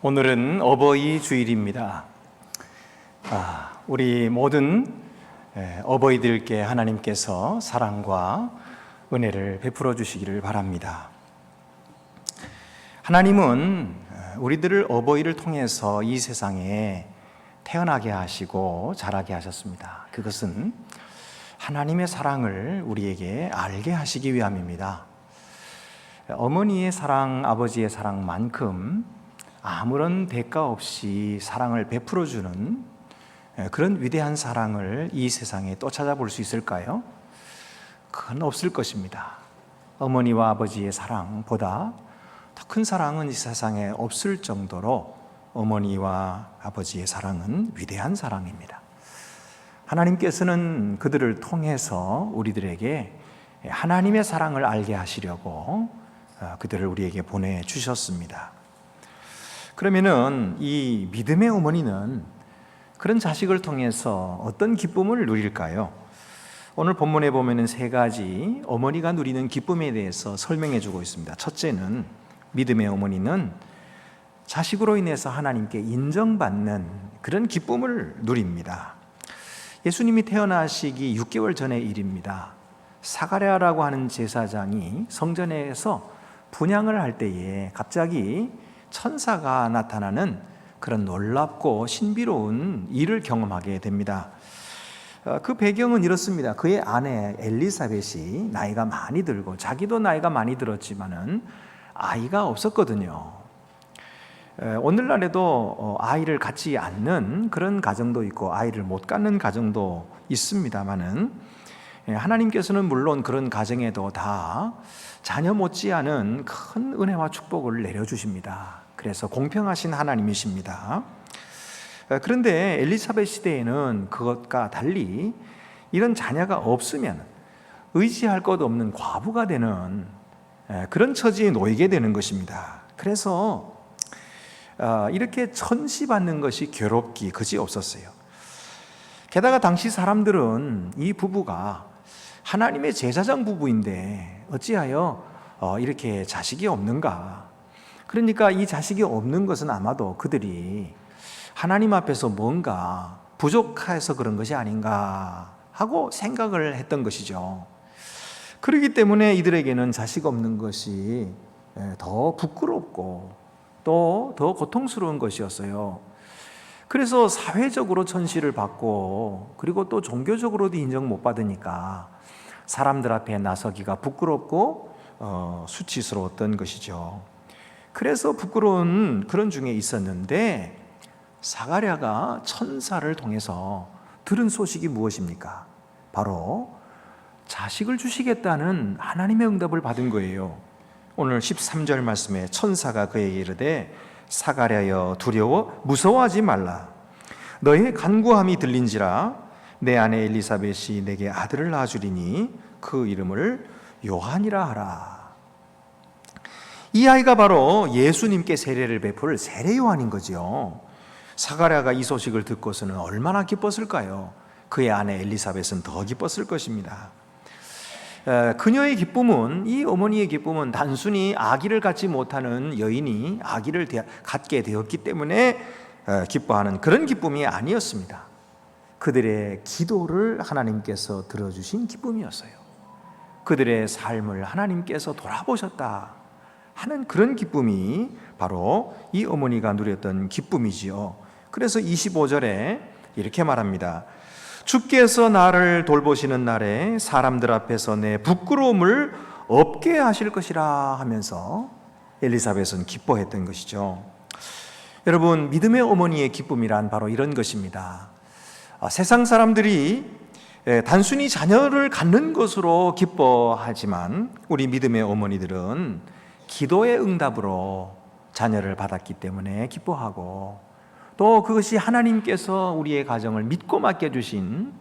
오늘은 어버이 주일입니다. 우리 모든 어버이들께 하나님께서 사랑과 은혜를 베풀어 주시기를 바랍니다. 하나님은 우리들을 어버이를 통해서 이 세상에 태어나게 하시고 자라게 하셨습니다. 그것은 하나님의 사랑을 우리에게 알게 하시기 위함입니다. 어머니의 사랑, 아버지의 사랑만큼 아무런 대가 없이 사랑을 베풀어 주는 그런 위대한 사랑을 이 세상에 또 찾아볼 수 있을까요? 그건 없을 것입니다. 어머니와 아버지의 사랑보다 더 큰 사랑은 이 세상에 없을 정도로 어머니와 아버지의 사랑은 위대한 사랑입니다. 하나님께서는 그들을 통해서 우리들에게 하나님의 사랑을 알게 하시려고 그들을 우리에게 보내주셨습니다. 그러면은 이 믿음의 어머니는 그런 자식을 통해서 어떤 기쁨을 누릴까요? 오늘 본문에 보면은 세 가지 어머니가 누리는 기쁨에 대해서 설명해 주고 있습니다. 첫째는 믿음의 어머니는 자식으로 인해서 하나님께 인정받는 그런 기쁨을 누립니다. 예수님이 태어나시기 6개월 전의 일입니다. 사가랴라고 하는 제사장이 성전에서 분향을 할 때에 갑자기 천사가 나타나는 그런 놀랍고 신비로운 일을 경험하게 됩니다. 그 배경은 이렇습니다. 그의 아내 엘리사벳이 나이가 많이 들고 자기도 나이가 많이 들었지만은 아이가 없었거든요. 오늘날에도 아이를 갖지 않는 그런 가정도 있고 아이를 못 갖는 가정도 있습니다만은 하나님께서는 물론 그런 가정에도 다 자녀 못지않은 큰 은혜와 축복을 내려주십니다. 그래서 공평하신 하나님이십니다. 그런데 엘리사벳 시대에는 그것과 달리 이런 자녀가 없으면 의지할 것 없는 과부가 되는 그런 처지에 놓이게 되는 것입니다. 그래서 이렇게 천시받는 것이 괴롭기 그지없었어요. 게다가 당시 사람들은 이 부부가 하나님의 제사장 부부인데 어찌하여 이렇게 자식이 없는가? 그러니까 이 자식이 없는 것은 아마도 그들이 하나님 앞에서 뭔가 부족해서 그런 것이 아닌가 하고 생각을 했던 것이죠. 그렇기 때문에 이들에게는 자식 없는 것이 더 부끄럽고 또 더 고통스러운 것이었어요. 그래서 사회적으로 천시를 받고 그리고 또 종교적으로도 인정 못 받으니까 사람들 앞에 나서기가 부끄럽고 수치스러웠던 것이죠. 그래서 부끄러운 그런 중에 있었는데 사가랴가 천사를 통해서 들은 소식이 무엇입니까? 바로 자식을 주시겠다는 하나님의 응답을 받은 거예요. 오늘 13절 말씀에 천사가 그에게 이르되 사가랴여 두려워 무서워하지 말라. 너의 간구함이 들린지라 내 아내 엘리사벳이 내게 아들을 낳아주리니 그 이름을 요한이라 하라. 이 아이가 바로 예수님께 세례를 베풀 세례 요한인 거죠. 사가랴가 이 소식을 듣고서는 얼마나 기뻤을까요? 그의 아내 엘리사벳은 더 기뻤을 것입니다. 그녀의 기쁨은, 이 어머니의 기쁨은 단순히 아기를 갖지 못하는 여인이 아기를 갖게 되었기 때문에 기뻐하는 그런 기쁨이 아니었습니다. 그들의 기도를 하나님께서 들어주신 기쁨이었어요. 그들의 삶을 하나님께서 돌아보셨다 하는 그런 기쁨이 바로 이 어머니가 누렸던 기쁨이지요. 그래서 25절에 이렇게 말합니다. 주께서 나를 돌보시는 날에 사람들 앞에서 내 부끄러움을 없게 하실 것이라 하면서 엘리사벳은 기뻐했던 것이죠. 여러분, 믿음의 어머니의 기쁨이란 바로 이런 것입니다. 세상 사람들이 단순히 자녀를 갖는 것으로 기뻐하지만 우리 믿음의 어머니들은 기도의 응답으로 자녀를 받았기 때문에 기뻐하고 또 그것이 하나님께서 우리의 가정을 믿고 맡겨주신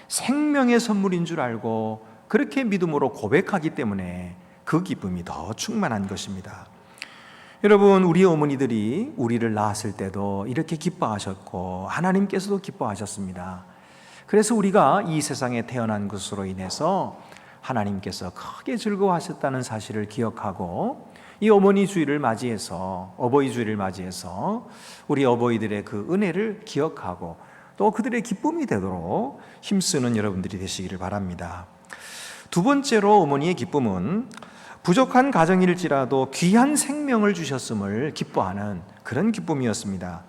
생명의 선물인 줄 알고 그렇게 믿음으로 고백하기 때문에 그 기쁨이 더 충만한 것입니다. 여러분, 우리 어머니들이 우리를 낳았을 때도 이렇게 기뻐하셨고 하나님께서도 기뻐하셨습니다. 그래서 우리가 이 세상에 태어난 것으로 인해서 하나님께서 크게 즐거워하셨다는 사실을 기억하고 이 어머니 주일을 맞이해서, 어버이 주일을 맞이해서 우리 어버이들의 그 은혜를 기억하고 또 그들의 기쁨이 되도록 힘쓰는 여러분들이 되시기를 바랍니다. 두 번째로 어머니의 기쁨은 부족한 가정일지라도 귀한 생명을 주셨음을 기뻐하는 그런 기쁨이었습니다.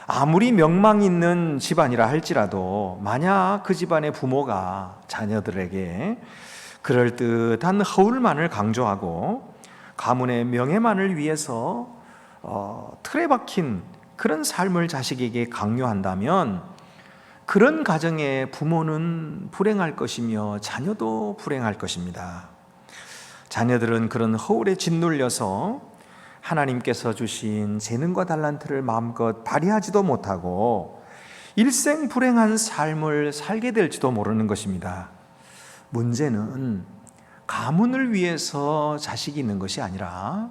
아무리 명망 있는 집안이라 할지라도 만약 그 집안의 부모가 자녀들에게 그럴듯한 허울만을 강조하고 가문의 명예만을 위해서 틀에 박힌 그런 삶을 자식에게 강요한다면 그런 가정의 부모는 불행할 것이며 자녀도 불행할 것입니다. 자녀들은 그런 허울에 짓눌려서 하나님께서 주신 재능과 달란트를 마음껏 발휘하지도 못하고 일생 불행한 삶을 살게 될지도 모르는 것입니다. 문제는 가문을 위해서 자식이 있는 것이 아니라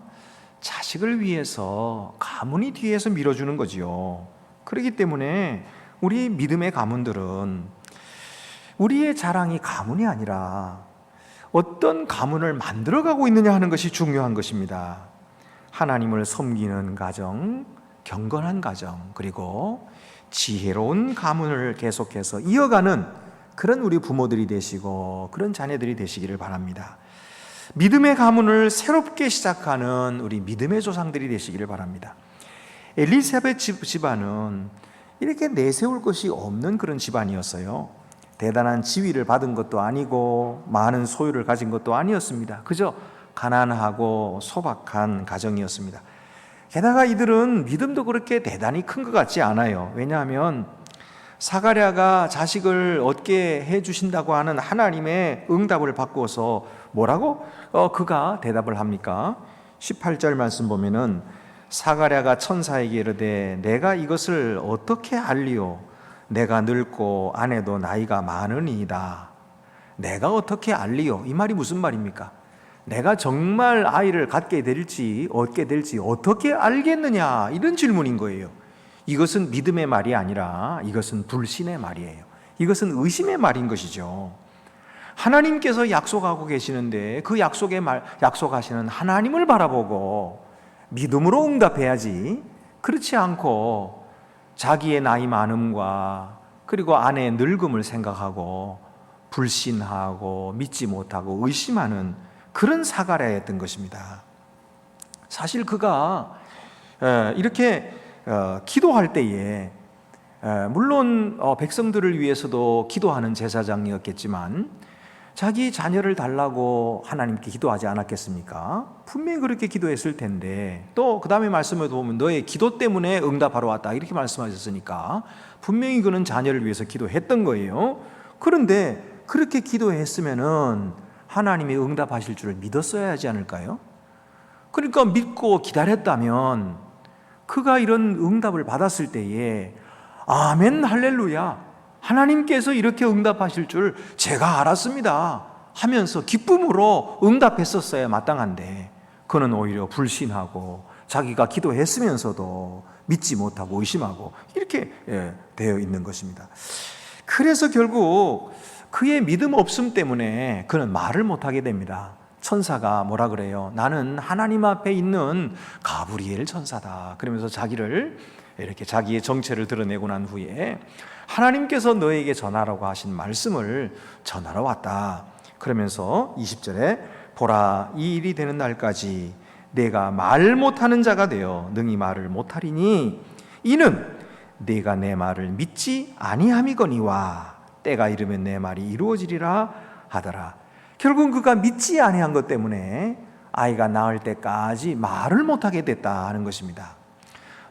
자식을 위해서 가문이 뒤에서 밀어주는 거지요. 그렇기 때문에 우리 믿음의 가문들은 우리의 자랑이 가문이 아니라 어떤 가문을 만들어가고 있느냐 하는 것이 중요한 것입니다. 하나님을 섬기는 가정, 경건한 가정, 그리고 지혜로운 가문을 계속해서 이어가는 그런 우리 부모들이 되시고 그런 자녀들이 되시기를 바랍니다. 믿음의 가문을 새롭게 시작하는 우리 믿음의 조상들이 되시기를 바랍니다. 엘리사벳 집안은 이렇게 내세울 것이 없는 그런 집안이었어요. 대단한 지위를 받은 것도 아니고 많은 소유를 가진 것도 아니었습니다. 그저 가난하고 소박한 가정이었습니다. 게다가 이들은 믿음도 그렇게 대단히 큰 것 같지 않아요. 왜냐하면 사가랴가 자식을 얻게 해주신다고 하는 하나님의 응답을 받고서 뭐라고 그가 대답을 합니까? 18절 말씀 보면은 사가랴가 천사에게 이르되 내가 이것을 어떻게 알리오? 내가 늙고 아내도 나이가 많으니이다. 내가 어떻게 알리오? 이 말이 무슨 말입니까? 내가 정말 아이를 갖게 될지 얻게 될지 어떻게 알겠느냐, 이런 질문인 거예요. 이것은 믿음의 말이 아니라 이것은 불신의 말이에요. 이것은 의심의 말인 것이죠. 하나님께서 약속하고 계시는데 그 약속하시는 하나님을 바라보고 믿음으로 응답해야지, 그렇지 않고 자기의 나이 많음과 그리고 아내의 늙음을 생각하고 불신하고 믿지 못하고 의심하는 그런 사가랴였던 것입니다. 사실 그가 이렇게 기도할 때에 물론 백성들을 위해서도 기도하는 제사장이었겠지만 자기 자녀를 달라고 하나님께 기도하지 않았겠습니까? 분명히 그렇게 기도했을 텐데, 또 그 다음에 말씀을 보면 너의 기도 때문에 응답하러 왔다 이렇게 말씀하셨으니까 분명히 그는 자녀를 위해서 기도했던 거예요. 그런데 그렇게 기도했으면은 하나님이 응답하실 줄을 믿었어야 하지 않을까요? 그러니까 믿고 기다렸다면 그가 이런 응답을 받았을 때에 아멘 할렐루야, 하나님께서 이렇게 응답하실 줄 제가 알았습니다 하면서 기쁨으로 응답했었어야 마땅한데 그는 오히려 불신하고 자기가 기도했으면서도 믿지 못하고 의심하고 이렇게 되어 있는 것입니다. 그래서 결국 그의 믿음 없음 때문에 그는 말을 못하게 됩니다. 천사가 뭐라 그래요? 나는 하나님 앞에 있는 가브리엘 천사다. 그러면서 자기를 이렇게 자기의 정체를 드러내고 난 후에 하나님께서 너에게 전하라고 하신 말씀을 전하러 왔다. 그러면서 20절에 보라, 이 일이 되는 날까지 내가 말 못하는 자가 되어 능히 말을 못하리니 이는 내가 내 말을 믿지 아니함이거니와 때가 이르면 내 말이 이루어지리라 하더라. 결국은 그가 믿지 아니한 것 때문에 아이가 낳을 때까지 말을 못하게 됐다 하는 것입니다.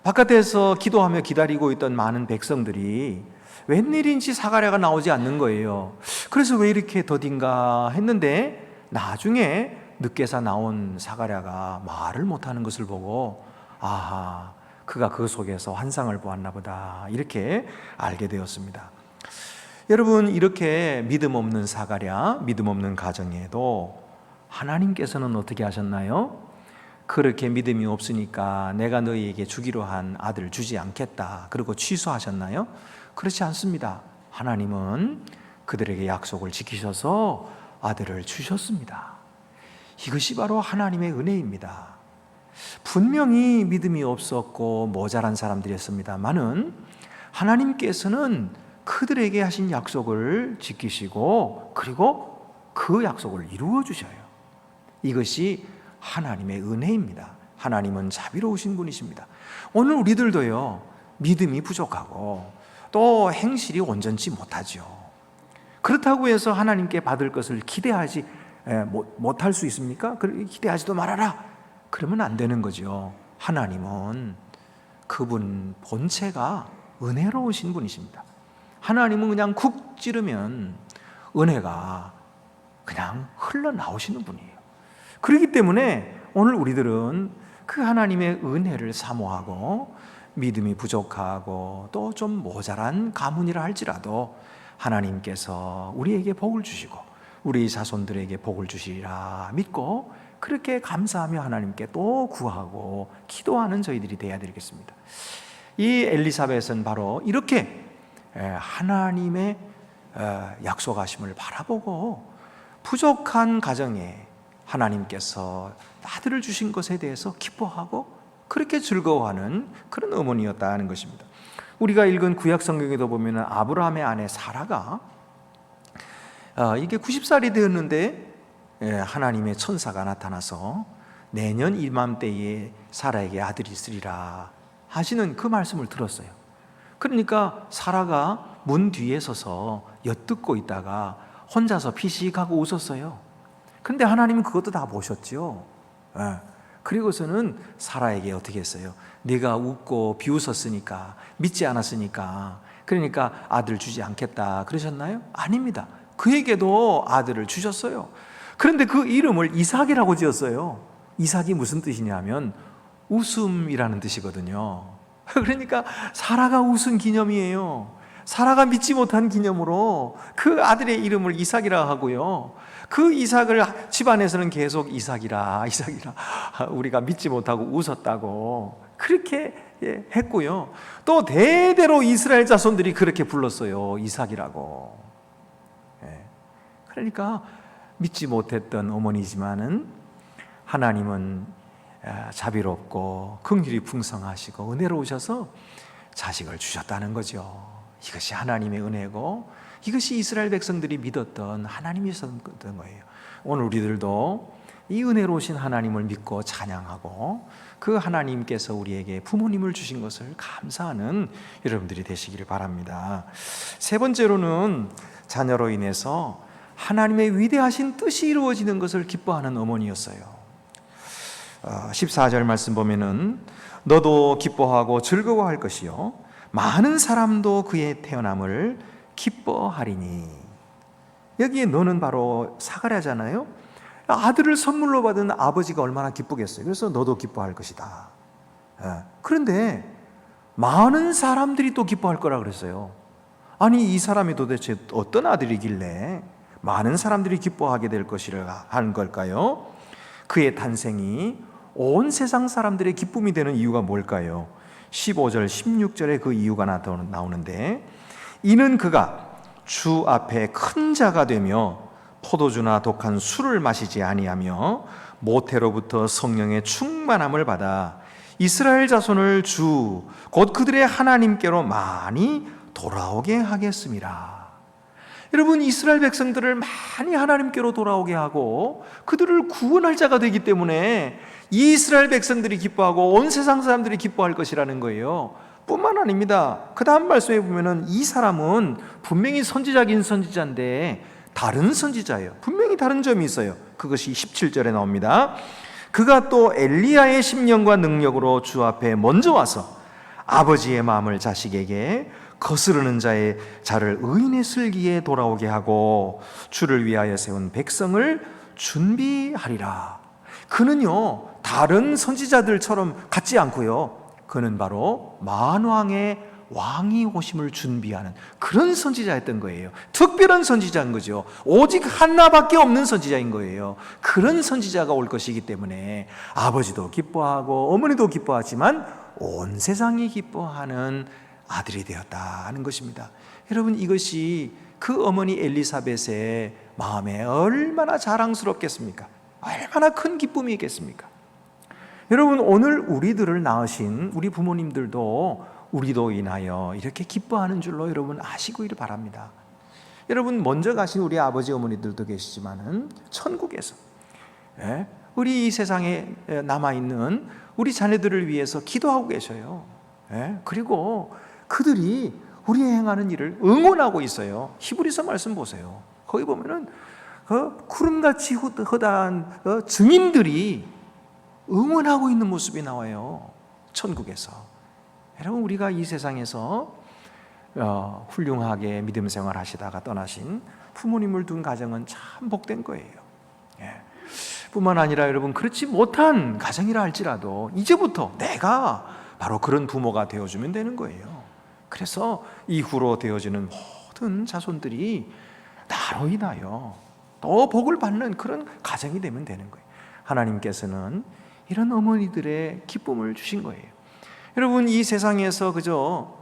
바깥에서 기도하며 기다리고 있던 많은 백성들이 웬일인지 사가랴가 나오지 않는 거예요. 그래서 왜 이렇게 더딘가 했는데 나중에 늦게서 나온 사가랴가 말을 못하는 것을 보고 아하, 그가 그 속에서 환상을 보았나 보다 이렇게 알게 되었습니다. 여러분, 이렇게 믿음 없는 사가랴, 믿음 없는 가정에도 하나님께서는 어떻게 하셨나요? 그렇게 믿음이 없으니까 내가 너희에게 주기로 한 아들 주지 않겠다 그리고 취소하셨나요? 그렇지 않습니다. 하나님은 그들에게 약속을 지키셔서 아들을 주셨습니다. 이것이 바로 하나님의 은혜입니다. 분명히 믿음이 없었고 모자란 사람들이었습니다만은 하나님께서는 그들에게 하신 약속을 지키시고 그리고 그 약속을 이루어 주셔요. 이것이 하나님의 은혜입니다. 하나님은 자비로우신 분이십니다. 오늘 우리들도요, 믿음이 부족하고 또 행실이 온전치 못하죠. 그렇다고 해서 하나님께 받을 것을 기대하지 못할 수 있습니까? 기대하지도 말아라, 그러면 안 되는 거죠. 하나님은 그분 본체가 은혜로우신 분이십니다. 하나님은 그냥 쿡 찌르면 은혜가 그냥 흘러나오시는 분이에요. 그렇기 때문에 오늘 우리들은 그 하나님의 은혜를 사모하고 믿음이 부족하고 또 좀 모자란 가문이라 할지라도 하나님께서 우리에게 복을 주시고 우리 자손들에게 복을 주시리라 믿고 그렇게 감사하며 하나님께 또 구하고 기도하는 저희들이 되어야 되겠습니다. 이 엘리사벳은 바로 이렇게 하나님의 약속하심을 바라보고 부족한 가정에 하나님께서 아들을 주신 것에 대해서 기뻐하고 그렇게 즐거워하는 그런 어머니였다는 것입니다. 우리가 읽은 구약 성경에도 보면 아브라함의 아내 사라가 이게 90살이 되었는데 하나님의 천사가 나타나서 내년 이맘때에 사라에게 아들이 있으리라 하시는 그 말씀을 들었어요. 그러니까 사라가 문 뒤에 서서 엿듣고 있다가 혼자서 피식하고 웃었어요. 근데 하나님은 그것도 다 보셨죠. 그리고서는 사라에게 어떻게 했어요? 네가 웃고 비웃었으니까, 믿지 않았으니까, 그러니까 아들 주지 않겠다 그러셨나요? 아닙니다. 그에게도 아들을 주셨어요. 그런데 그 이름을 이삭이라고 지었어요. 이삭이 무슨 뜻이냐면 웃음이라는 뜻이거든요. 그러니까 사라가 웃은 기념이에요. 사라가 믿지 못한 기념으로 그 아들의 이름을 이삭이라 하고요, 그 이삭을 집안에서는 계속 이삭이라 우리가 믿지 못하고 웃었다고 그렇게 했고요, 또 대대로 이스라엘 자손들이 그렇게 불렀어요. 이삭이라고. 그러니까 믿지 못했던 어머니지만은 하나님은 자비롭고 긍휼이 풍성하시고 은혜로우셔서 자식을 주셨다는 거죠. 이것이 하나님의 은혜고 이것이 이스라엘 백성들이 믿었던 하나님이셨던 거예요. 오늘 우리들도 이 은혜로우신 하나님을 믿고 찬양하고 그 하나님께서 우리에게 부모님을 주신 것을 감사하는 여러분들이 되시기를 바랍니다. 세 번째로는 자녀로 인해서 하나님의 위대하신 뜻이 이루어지는 것을 기뻐하는 어머니였어요. 14절 말씀 보면은 너도 기뻐하고 즐거워할 것이요 많은 사람도 그의 태어남을 기뻐하리니. 여기에 너는 바로 사가랴잖아요. 아들을 선물로 받은 아버지가 얼마나 기쁘겠어요. 그래서 너도 기뻐할 것이다. 그런데 많은 사람들이 또 기뻐할 거라 그랬어요. 아니, 이 사람이 도대체 어떤 아들이길래 많은 사람들이 기뻐하게 될 것이라 하는 걸까요? 그의 탄생이 온 세상 사람들의 기쁨이 되는 이유가 뭘까요? 15절, 16절에 그 이유가 나오는데, 이는 그가 주 앞에 큰 자가 되며 포도주나 독한 술을 마시지 아니하며 모태로부터 성령의 충만함을 받아 이스라엘 자손을 주 곧 그들의 하나님께로 많이 돌아오게 하겠습니다. 여러분, 이스라엘 백성들을 많이 하나님께로 돌아오게 하고 그들을 구원할 자가 되기 때문에 이 이스라엘 백성들이 기뻐하고 온 세상 사람들이 기뻐할 것이라는 거예요. 뿐만 아닙니다. 그 다음 말씀에 보면은 이 사람은 분명히 선지자긴 선지자인데 다른 선지자예요. 분명히 다른 점이 있어요. 그것이 17절에 나옵니다. 그가 또 엘리야의 심령과 능력으로 주 앞에 먼저 와서 아버지의 마음을 자식에게 거스르는 자를 의인의 슬기에 돌아오게 하고 주를 위하여 세운 백성을 준비하리라. 그는요, 다른 선지자들처럼 같지 않고요, 그는 바로 만왕의 왕이 오심을 준비하는 그런 선지자였던 거예요. 특별한 선지자인 거죠. 오직 하나밖에 없는 선지자인 거예요. 그런 선지자가 올 것이기 때문에 아버지도 기뻐하고 어머니도 기뻐하지만 온 세상이 기뻐하는 아들이 되었다는 것입니다. 여러분, 이것이 그 어머니 엘리사벳의 마음에 얼마나 자랑스럽겠습니까? 얼마나 큰 기쁨이 있겠습니까? 여러분, 오늘 우리들을 낳으신 우리 부모님들도 우리도 인하여 이렇게 기뻐하는 줄로 여러분 아시기를 바랍니다. 여러분, 먼저 가신 우리 아버지 어머니들도 계시지만은 천국에서 우리 이 세상에 남아있는 우리 자녀들을 위해서 기도하고 계셔요. 그리고 그들이 우리의 행하는 일을 응원하고 있어요. 히브리서 말씀 보세요. 거기 보면은 구름같이 허다한 증인들이 응원하고 있는 모습이 나와요. 천국에서. 여러분, 우리가 이 세상에서 훌륭하게 믿음 생활 하시다가 떠나신 부모님을 둔 가정은 참 복된 거예요. 뿐만 아니라 여러분, 그렇지 못한 가정이라 할지라도 이제부터 내가 바로 그런 부모가 되어주면 되는 거예요. 그래서 이후로 되어지는 모든 자손들이 나로 인하여 또 복을 받는 그런 가정이 되면 되는 거예요. 하나님께서는 이런 어머니들의 기쁨을 주신 거예요. 여러분, 이 세상에서 그저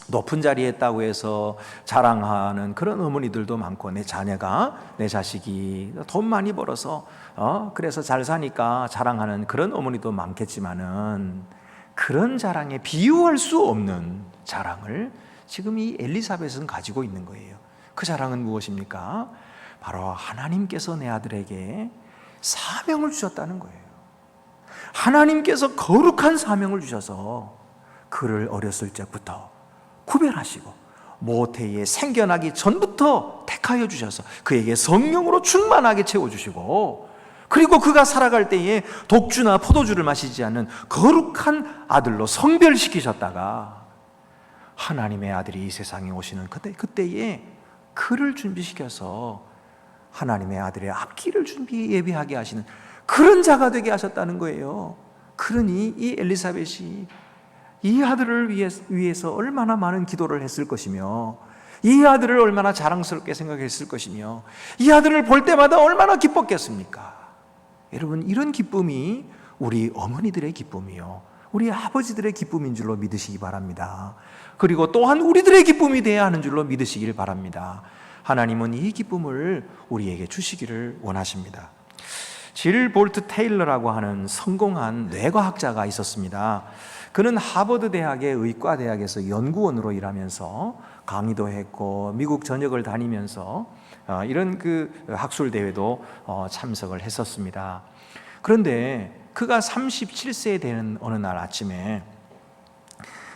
높은 자리에 있다고 해서 자랑하는 그런 어머니들도 많고, 내 자녀가, 내 자식이 돈 많이 벌어서 그래서 잘 사니까 자랑하는 그런 어머니도 많겠지만은, 그런 자랑에 비유할 수 없는 자랑을 지금 이 엘리사벳은 가지고 있는 거예요. 그 자랑은 무엇입니까? 바로 하나님께서 내 아들에게 사명을 주셨다는 거예요. 하나님께서 거룩한 사명을 주셔서 그를 어렸을 적부터 구별하시고 모태에 생겨나기 전부터 택하여 주셔서 그에게 성령으로 충만하게 채워주시고, 그리고 그가 살아갈 때에 독주나 포도주를 마시지 않는 거룩한 아들로 성별시키셨다가 하나님의 아들이 이 세상에 오시는 그때에 그를 준비시켜서 하나님의 아들의 앞길을 예비하게 하시는 그런 자가 되게 하셨다는 거예요. 그러니 이 엘리사벳이 이 아들을 위해서 얼마나 많은 기도를 했을 것이며, 이 아들을 얼마나 자랑스럽게 생각했을 것이며, 이 아들을 볼 때마다 얼마나 기뻤겠습니까? 여러분, 이런 기쁨이 우리 어머니들의 기쁨이요, 우리 아버지들의 기쁨인 줄로 믿으시기 바랍니다. 그리고 또한 우리들의 기쁨이 되어야 하는 줄로 믿으시길 바랍니다. 하나님은 이 기쁨을 우리에게 주시기를 원하십니다. 질 볼트 테일러라고 하는 성공한 뇌과학자가 있었습니다. 그는 하버드 대학의 의과대학에서 연구원으로 일하면서 강의도 했고 미국 전역을 다니면서 이런 그 학술 대회도 참석을 했었습니다. 그런데 그가 37세 되는 어느 날 아침에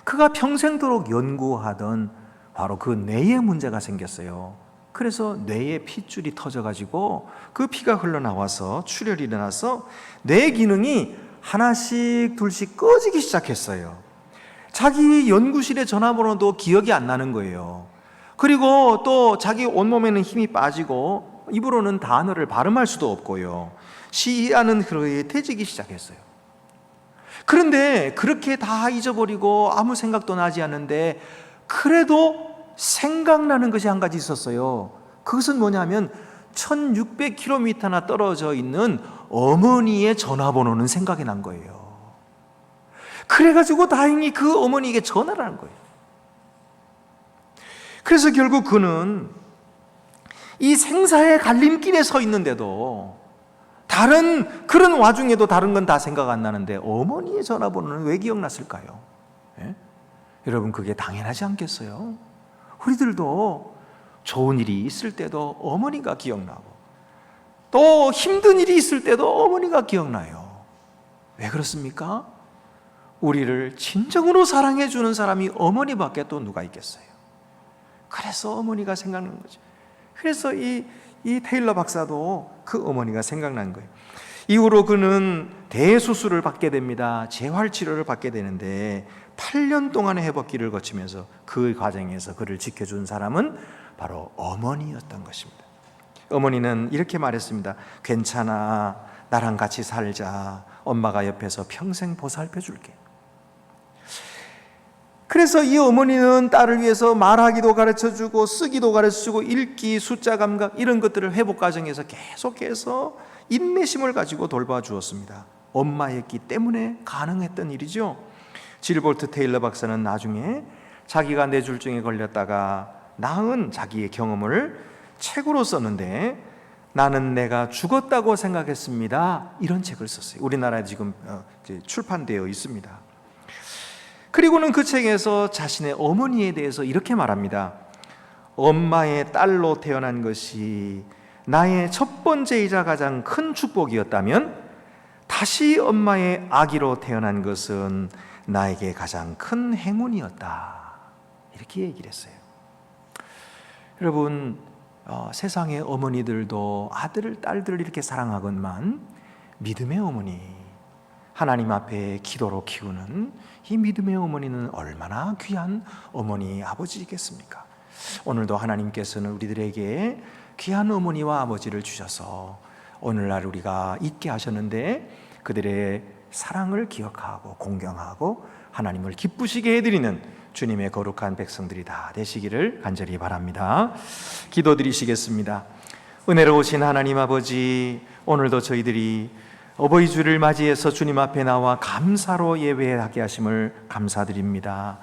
그가 평생도록 연구하던 바로 그 뇌에 문제가 생겼어요. 그래서 뇌에 핏줄이 터져가지고 그 피가 흘러나와서 출혈이 일어나서 뇌 기능이 하나씩 둘씩 꺼지기 시작했어요. 자기 연구실의 전화번호도 기억이 안 나는 거예요. 그리고 또 자기 온몸에는 힘이 빠지고 입으로는 단어를 발음할 수도 없고요. 시하는 흐름이 태지기 시작했어요. 그런데 그렇게 다 잊어버리고 아무 생각도 나지 않는데 그래도 생각나는 것이 한 가지 있었어요. 그것은 뭐냐면 1600km나 떨어져 있는 어머니의 전화번호는 생각이 난 거예요. 그래가지고 다행히 그 어머니에게 전화를 한 거예요. 그래서 결국 그는 이 생사의 갈림길에 서 있는데도 그런 와중에도 다른 건 다 생각 안 나는데 어머니의 전화번호는 왜 기억났을까요? 여러분, 그게 당연하지 않겠어요? 우리들도 좋은 일이 있을 때도 어머니가 기억나고 또 힘든 일이 있을 때도 어머니가 기억나요. 왜 그렇습니까? 우리를 진정으로 사랑해 주는 사람이 어머니밖에 또 누가 있겠어요? 그래서 어머니가 생각나는 거죠. 그래서 이 테일러 박사도 그 어머니가 생각난 거예요. 이후로 그는 대수술을 받게 됩니다. 재활치료를 받게 되는데 8년 동안의 회복기를 거치면서 그 과정에서 그를 지켜준 사람은 바로 어머니였던 것입니다. 어머니는 이렇게 말했습니다. 괜찮아, 나랑 같이 살자. 엄마가 옆에서 평생 보살펴 줄게. 그래서 이 어머니는 딸을 위해서 말하기도 가르쳐주고 쓰기도 가르쳐주고 읽기, 숫자 감각 이런 것들을 회복 과정에서 계속해서 인내심을 가지고 돌봐주었습니다. 엄마였기 때문에 가능했던 일이죠. 질볼트 테일러 박사는 나중에 자기가 뇌졸중에 걸렸다가 나은 자기의 경험을 책으로 썼는데 나는 내가 죽었다고 생각했습니다. 이런 책을 썼어요. 우리나라에 지금 출판되어 있습니다. 그리고는 그 책에서 자신의 어머니에 대해서 이렇게 말합니다. 엄마의 딸로 태어난 것이 나의 첫 번째이자 가장 큰 축복이었다면 다시 엄마의 아기로 태어난 것은 나에게 가장 큰 행운이었다. 이렇게 얘기를 했어요. 여러분, 세상의 어머니들도 아들을 딸들을 이렇게 사랑하건만 믿음의 어머니, 하나님 앞에 기도로 키우는 이 믿음의 어머니는 얼마나 귀한 어머니 아버지겠습니까? 오늘도 하나님께서는 우리들에게 귀한 어머니와 아버지를 주셔서 오늘날 우리가 있게 하셨는데 그들의 사랑을 기억하고 공경하고 하나님을 기쁘시게 해드리는 주님의 거룩한 백성들이 다 되시기를 간절히 바랍니다. 기도드리시겠습니다. 은혜로우신 하나님 아버지, 오늘도 저희들이 어버이 주를 맞이해서 주님 앞에 나와 감사로 예배하게 하심을 감사드립니다.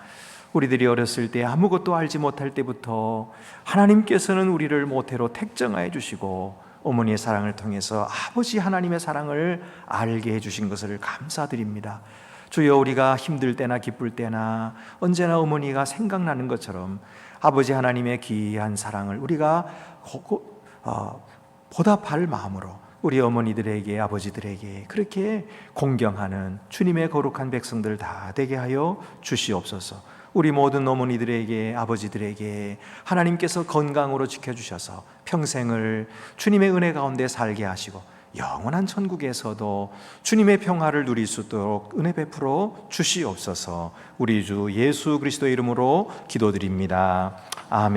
우리들이 어렸을 때 아무것도 알지 못할 때부터 하나님께서는 우리를 모태로 택정하여 주시고 어머니의 사랑을 통해서 아버지 하나님의 사랑을 알게 해주신 것을 감사드립니다. 주여, 우리가 힘들 때나 기쁠 때나 언제나 어머니가 생각나는 것처럼 아버지 하나님의 귀한 사랑을 우리가 보답할 마음으로 우리 어머니들에게, 아버지들에게 그렇게 공경하는 주님의 거룩한 백성들 다 되게 하여 주시옵소서. 우리 모든 어머니들에게, 아버지들에게 하나님께서 건강으로 지켜주셔서 평생을 주님의 은혜 가운데 살게 하시고 영원한 천국에서도 주님의 평화를 누릴 수 있도록 은혜 베풀어 주시옵소서. 우리 주 예수 그리스도의 이름으로 기도드립니다. 아멘.